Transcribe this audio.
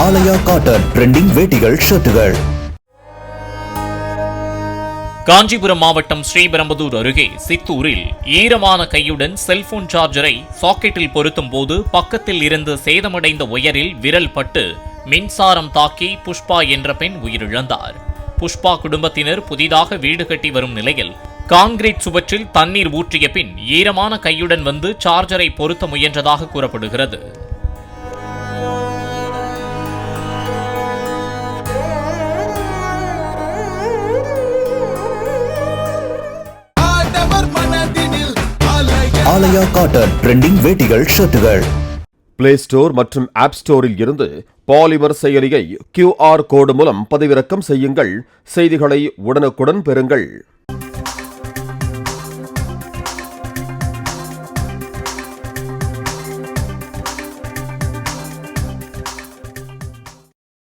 ஆலயா cotton trending வேட்டிகள் ஷர்ட்டுகள். Kanchipuram மாவட்டம் ஸ்ரீபெரும்புதூர் அருகே சித்தூரில் ஈரமான கையுடன் செல்போன் சார்ஜரை சாக்கெட்டில் பொருத்தும் போது பக்கத்தில் இருந்து சேதமடைந்த ஒயரில் விரல் பட்டு மின்சாரம் தாக்கி புஷ்பா என்ற பெண் உயிரிழந்தார். புஷ்பா குடும்பத்தினர் புதிதாக வீடு கட்டி வரும் நிலையில் கான்கிரீட் சுவற்றில் தண்ணீர் ஊற்றிய பின் ஈரமான கையுடன் வந்து சார்ஜரை பொருத்த முயன்றதாக கூறப்படுகிறது. ஆலயா காட்டன் ட்ரெண்டிங் வேட்டிகள் ஷர்ட்டுகள். பிளே ஸ்டோர் மற்றும் ஆப் ஸ்டோரில் இருந்து பாலிமர் செயலியை QR கோடு மூலம் பதிவிறக்கம் செய்யுங்கள். செய்திகளை உடனுக்குடன் பெறுங்கள்.